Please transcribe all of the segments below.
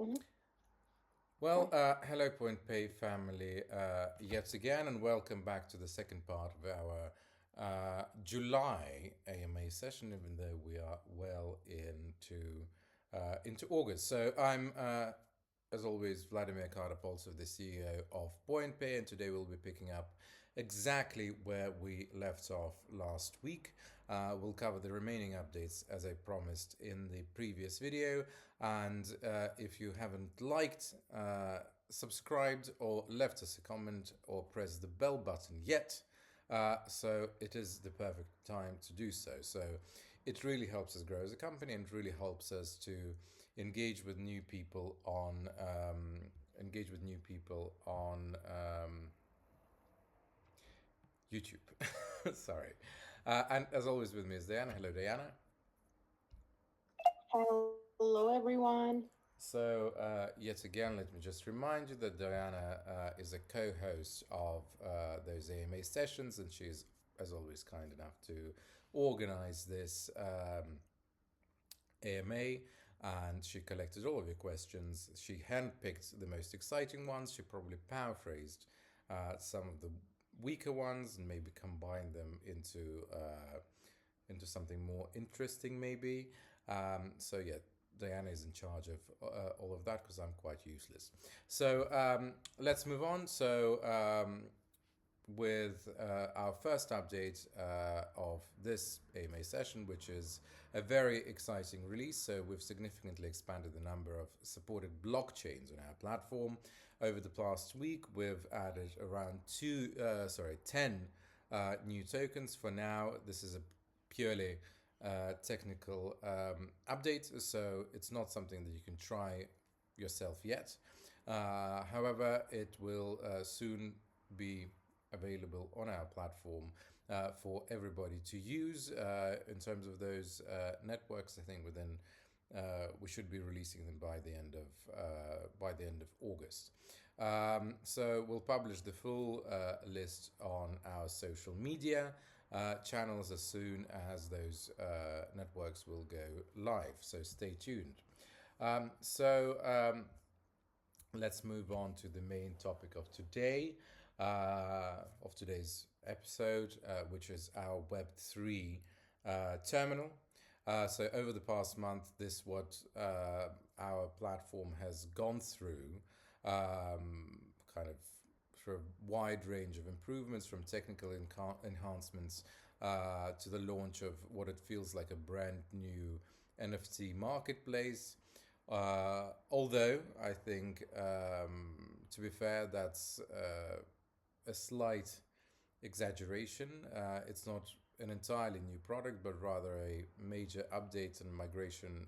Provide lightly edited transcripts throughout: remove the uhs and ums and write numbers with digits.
Mhm. Well, Hi. hello, PointPay family, yet again, and welcome back to the second part of our July AMA session, even though we are well into August. So I'm, as always, Vladimir Kardapoltsev, the CEO of PointPay, and today we'll be picking up exactly where we left off last week. We'll cover the remaining updates as I promised in the previous video. And if you haven't liked, subscribed, or left us a comment or pressed the bell button yet, so it is the perfect time to do so. So it really helps us grow as a company, and it really helps us to engage with new people on engage with new people on YouTube. Sorry. And as always, with me is Diana. Hello, Diana. Hello, everyone. So, yet again, let me just remind you that Diana is a co host of those AMA sessions, and she's, as always, kind enough to organize this AMA. And she collected all of your questions. She handpicked the most exciting ones. She probably paraphrased some of the weaker ones and maybe combined them into something more interesting, maybe. So yeah, Diana is in charge of all of that because I'm quite useless. So let's move on. So with our first update of this AMA session, which is a very exciting release. So we've significantly expanded the number of supported blockchains on our platform. Over the past week, we've added around 10 new tokens. For now, this is a purely technical update, so it's not something that you can try yourself yet. However, it will soon be available on our platform for everybody to use. In terms of those networks, I think we should be releasing them by the end of August. So we'll publish the full list on our social media channels as soon as those networks will go live. So stay tuned. Let's move on to the main topic of today's episode, which is our Web3 terminal. So over the past month, this what our platform has gone through, kind of through a wide range of improvements, from technical enhancements to the launch of what it feels like a brand new NFT marketplace. Although I think, to be fair, that's a slight exaggeration. It's not an entirely new product, but rather a major update and migration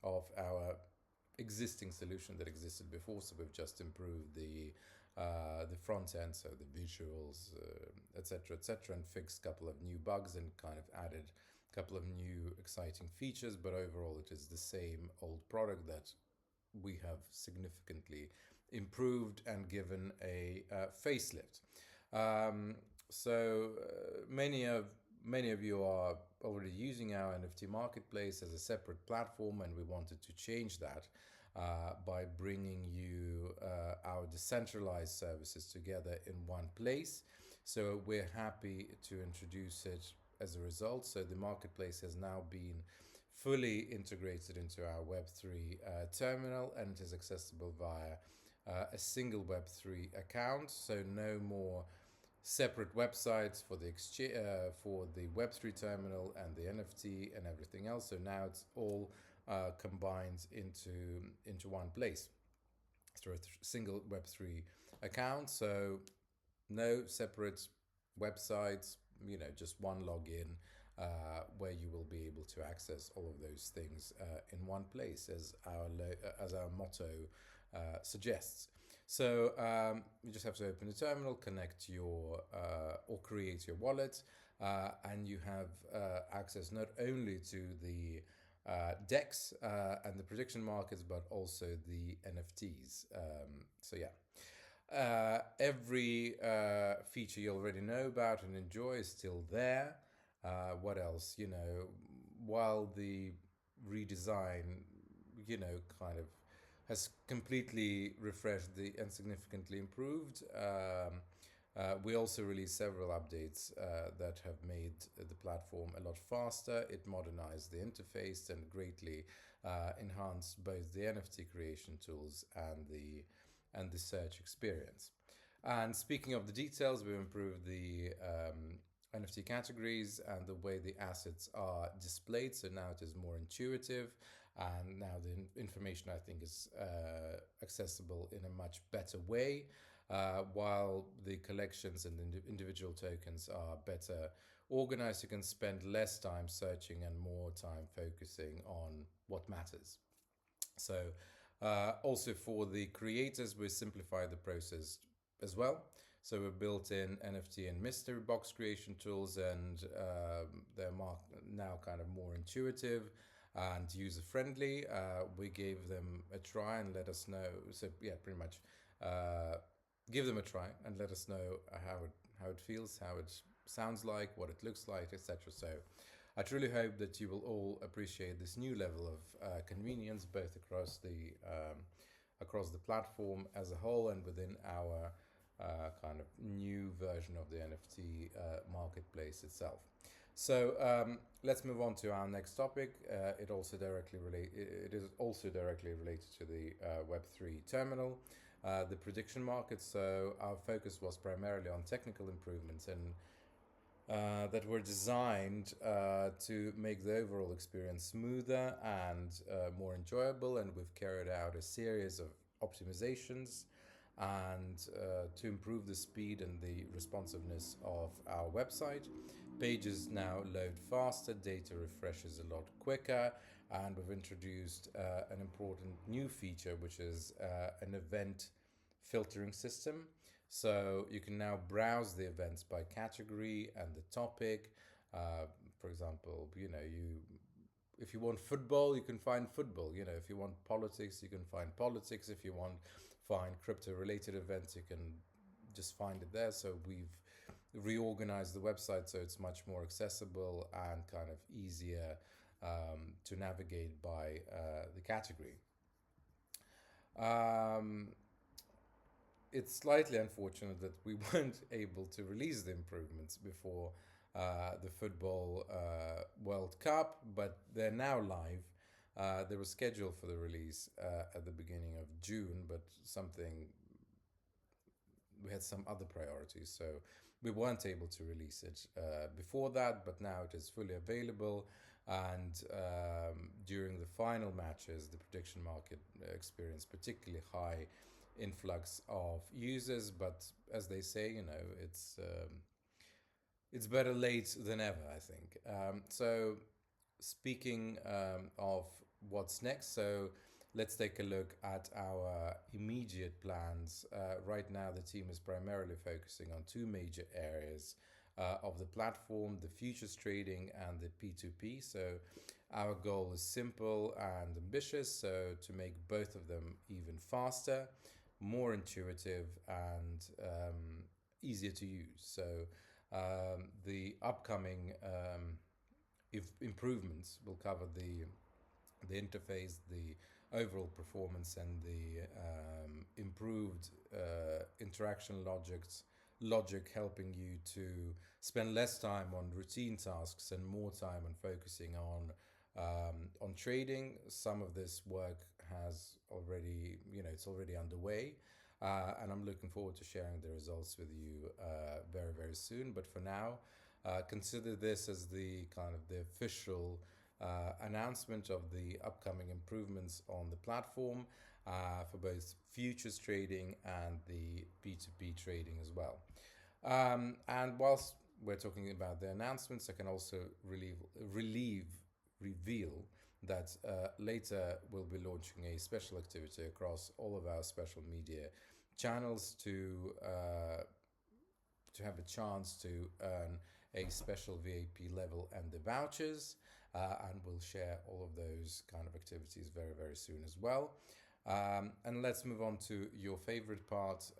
of our existing solution that existed before. So we've just improved the front end, so the visuals, etc., and fixed a couple of new bugs and kind of added a couple of new exciting features. But overall, it is the same old product that we have significantly improved and given a facelift. Many of you are already using our NFT Marketplace as a separate platform, and we wanted to change that by bringing you our decentralized services together in one place. So we're happy to introduce it as a result. So the marketplace has now been fully integrated into our Web3 terminal, and it is accessible via a single Web3 account. So no more separate websites for for the Web3 terminal and the NFT and everything else. So now it's all combined into one place through a single Web3 account. So no separate websites, just one login where you will be able to access all of those things in one place, as our motto suggests. So you just have to open the terminal, connect your or create your wallet, and you have access not only to the DEX and the prediction markets, but also the NFTs. So yeah. Every feature you already know about and enjoy is still there. What else? While the redesign, kind of has completely refreshed and significantly improved. We also released several updates that have made the platform a lot faster. It modernized the interface and greatly enhanced both the NFT creation tools and the search experience. And speaking of the details, we've improved the NFT categories and the way the assets are displayed. So now it is more intuitive, and now the information, I think, is accessible in a much better way. While the collections and the individual tokens are better organized, you can spend less time searching and more time focusing on what matters. So, also for the creators, we simplify the process as well. So we built in NFT and mystery box creation tools, and they're now kind of more intuitive and user friendly. We gave them a try and let us know. So yeah, pretty much give them a try and let us know how it feels, how it sounds like, what it looks like, etc. So I truly hope that you will all appreciate this new level of convenience, both across the platform as a whole and within our kind of new version of the NFT marketplace itself. So let's move on to our next topic. It is also directly related to the Web3 terminal, the prediction market. So our focus was primarily on technical improvements and that were designed to make the overall experience smoother and more enjoyable. And we've carried out a series of optimizations and to improve the speed and the responsiveness of our website. Pages now load faster, data refreshes a lot quicker, and we've introduced an important new feature, which is an event filtering system. So you can now browse the events by category and the topic. For example, if you want football, you can find football. If you want politics, you can find politics. If you find crypto related events, you can just find it there. So we've reorganized the website so it's much more accessible and kind of easier to navigate by the category. It's slightly unfortunate that we weren't able to release the improvements before the football World Cup, but they're now live. They were scheduled for the release at the beginning of June, but we had some other priorities, so we weren't able to release it before that. But now it is fully available, and during the final matches, the prediction market experienced particularly high influx of users. But as they say, it's better late than ever, I think. So speaking of what's next, so let's take a look at our immediate plans. Right now, the team is primarily focusing on two major areas of the platform: the futures trading and the P2P. So our goal is simple and ambitious, so to make both of them even faster, more intuitive, and easier to use. So the upcoming improvements will cover the interface, the overall performance, and the improved interaction logic, helping you to spend less time on routine tasks and more time on focusing on trading. Some of this work has already, it's already underway. And I'm looking forward to sharing the results with you very, very soon. But for now, consider this as the kind of the official announcement of the upcoming improvements on the platform for both futures trading and the P2P trading as well. And whilst we're talking about the announcements, I can also reveal that later we'll be launching a special activity across all of our special media channels to have a chance to earn a special VIP level and the vouchers. And we'll share all of those kind of activities very, very soon as well. And let's move on to your favorite part,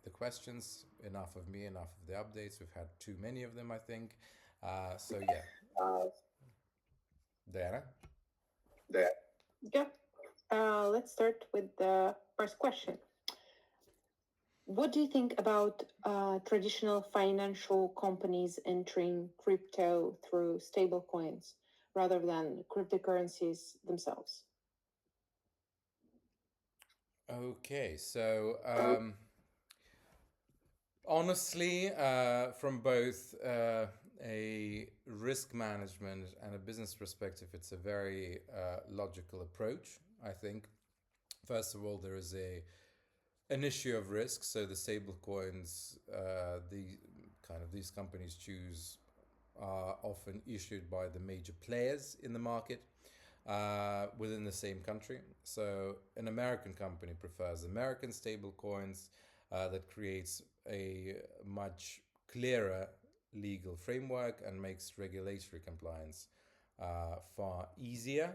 the questions. Enough of me, enough of the updates. We've had too many of them, I think. So yeah, Diana. There. Yeah. Let's start with the first question. What do you think about traditional financial companies entering crypto through stablecoins rather than cryptocurrencies themselves? Okay, so honestly, from both a risk management and a business perspective, it's a very logical approach. I think, first of all, there is an issue of risk. So the stable coins, these companies choose are often issued by the major players in the market within the same country. So an American company prefers American stable coins that creates a much clearer legal framework and makes regulatory compliance far easier.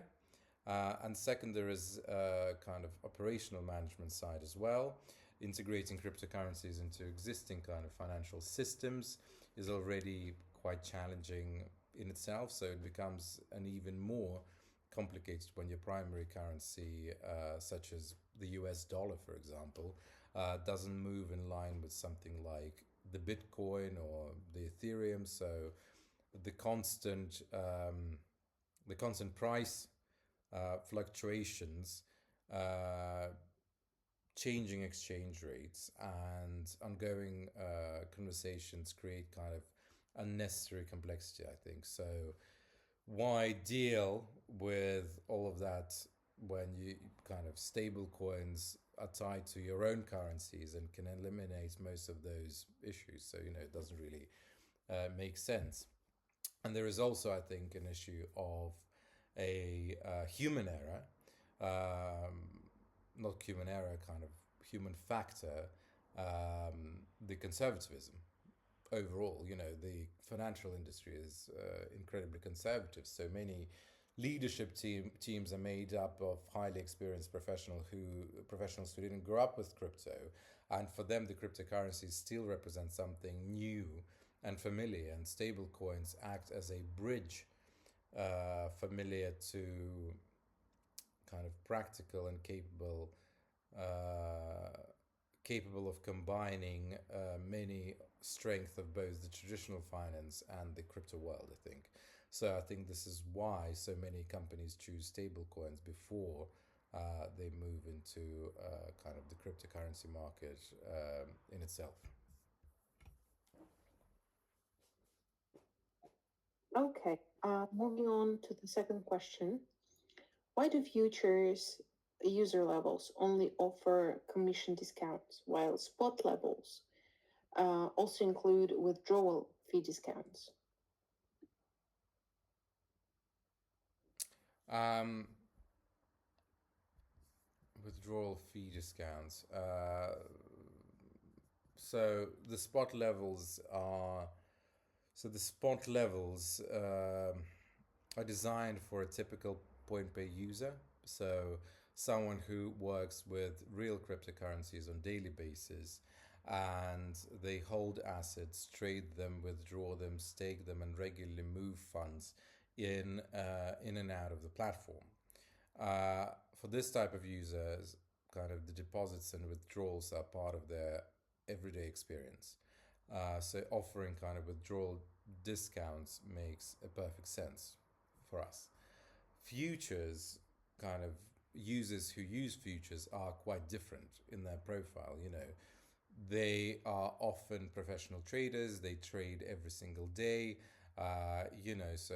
And second, there is a kind of operational management side as well. Integrating cryptocurrencies into existing kind of financial systems is already quite challenging in itself, so it becomes an even more complicated when your primary currency, such as the US dollar, for example, doesn't move in line with something like the Bitcoin or the Ethereum. So the constant price fluctuations, uh, changing exchange rates, and ongoing conversations create kind of unnecessary complexity, I think. So, why deal with all of that when you kind of stable coins are tied to your own currencies and can eliminate most of those issues? So, it doesn't really make sense. And there is also, I think, an issue of a human error, not human error, kind of human factor, the conservatism overall. The financial industry is incredibly conservative. So many leadership teams are made up of highly experienced professionals who didn't grow up with crypto, and for them the cryptocurrencies still represent something new and familiar, and stable coins act as a bridge familiar to kind of practical and uh, capable of combining many strength of both the traditional finance and the crypto world, I think. So I think this is why so many companies choose stable coins before they move into kind of the cryptocurrency market in itself. Okay, moving on to the second question. Why do futures user levels only offer commission discounts while spot levels also include withdrawal fee discounts? Um, Withdrawal fee discounts. So the spot levels are the spot levels are designed for a typical PointPay user. So someone who works with real cryptocurrencies on daily basis, and they hold assets, trade them, withdraw them, stake them, and regularly move funds in and out of the platform. Uh, for this type of users, kind of the deposits and withdrawals are part of their everyday experience. So offering kind of withdrawal discounts makes a perfect sense for us. Futures, kind of users who use futures are quite different in their profile. They are often professional traders. They trade every single day. So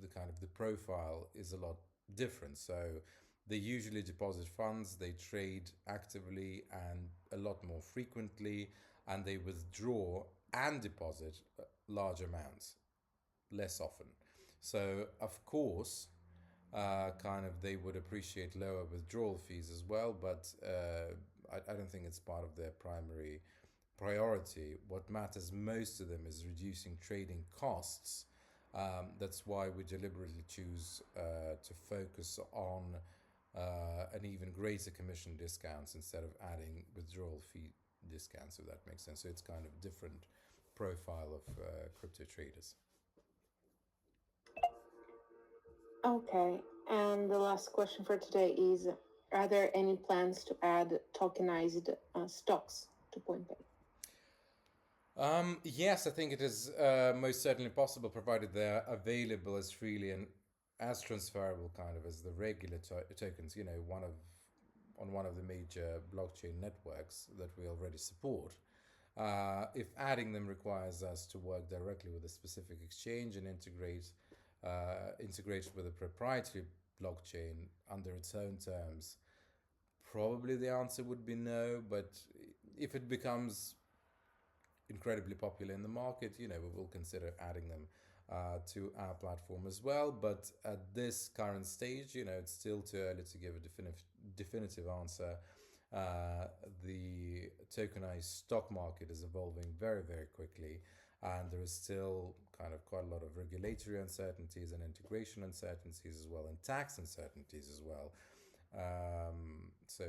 the kind of the profile is a lot different. So they usually deposit funds, they trade actively and a lot more frequently, and they withdraw and deposit large amounts less often. So, of course, kind of they would appreciate lower withdrawal fees as well, but I don't think it's part of their primary priority. What matters most to them is reducing trading costs. That's why we deliberately choose to focus on an even greater commission discounts instead of adding withdrawal fee discounts, if that makes sense. So it's kind of different profile of crypto traders. Okay, and the last question for today is Are there any plans to add tokenized stocks to PointPay? Yes, I think it is most certainly possible, provided they're available as freely and as transferable kind of as the regular tokens. You know, on one of the major blockchain networks that we already support. If adding them requires us to work directly with a specific exchange and integrate with a proprietary blockchain under its own terms, probably the answer would be no. But if it becomes incredibly popular in the market, you know, we will consider adding them to our platform as well. But at this current stage, you know, it's still too early to give a definitive answer. The tokenized stock market is evolving very, very quickly, and there is still kind of quite a lot of regulatory uncertainties and integration uncertainties as well, and tax uncertainties as well. So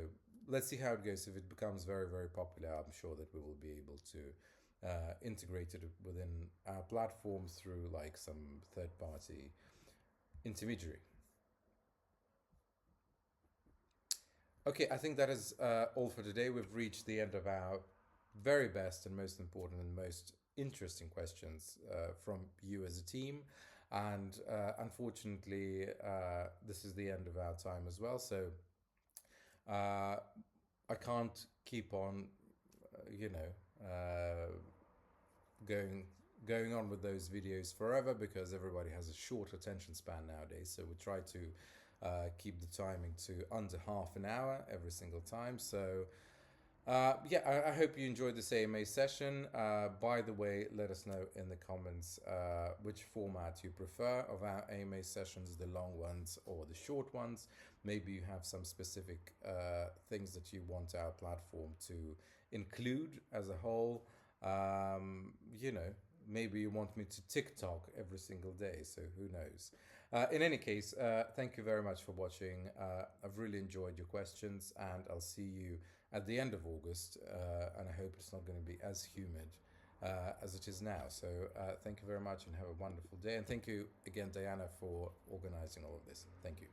let's see how it goes. If it becomes very, very popular, I'm sure that we will be able to integrate it within our platform through like some third-party intermediary. Okay, I think that is all for today. We've reached the end of our very best and most important and most interesting questions from you as a team. And unfortunately, this is the end of our time as well. So I can't keep on, going on with those videos forever, because everybody has a short attention span nowadays. So we try to keep the timing to under half an hour every single time. So I hope you enjoyed this AMA session. By the way, let us know in the comments which format you prefer of our AMA sessions, the long ones or the short ones. Maybe you have some specific things that you want our platform to include as a whole. Maybe you want me to TikTok every single day, so who knows. In any case, thank you very much for watching. I've really enjoyed your questions, and I'll see you at the end of August, and I hope it's not going to be as humid as it is now. So thank you very much and have a wonderful day. And thank you again, Diana, for organizing all of this. Thank you.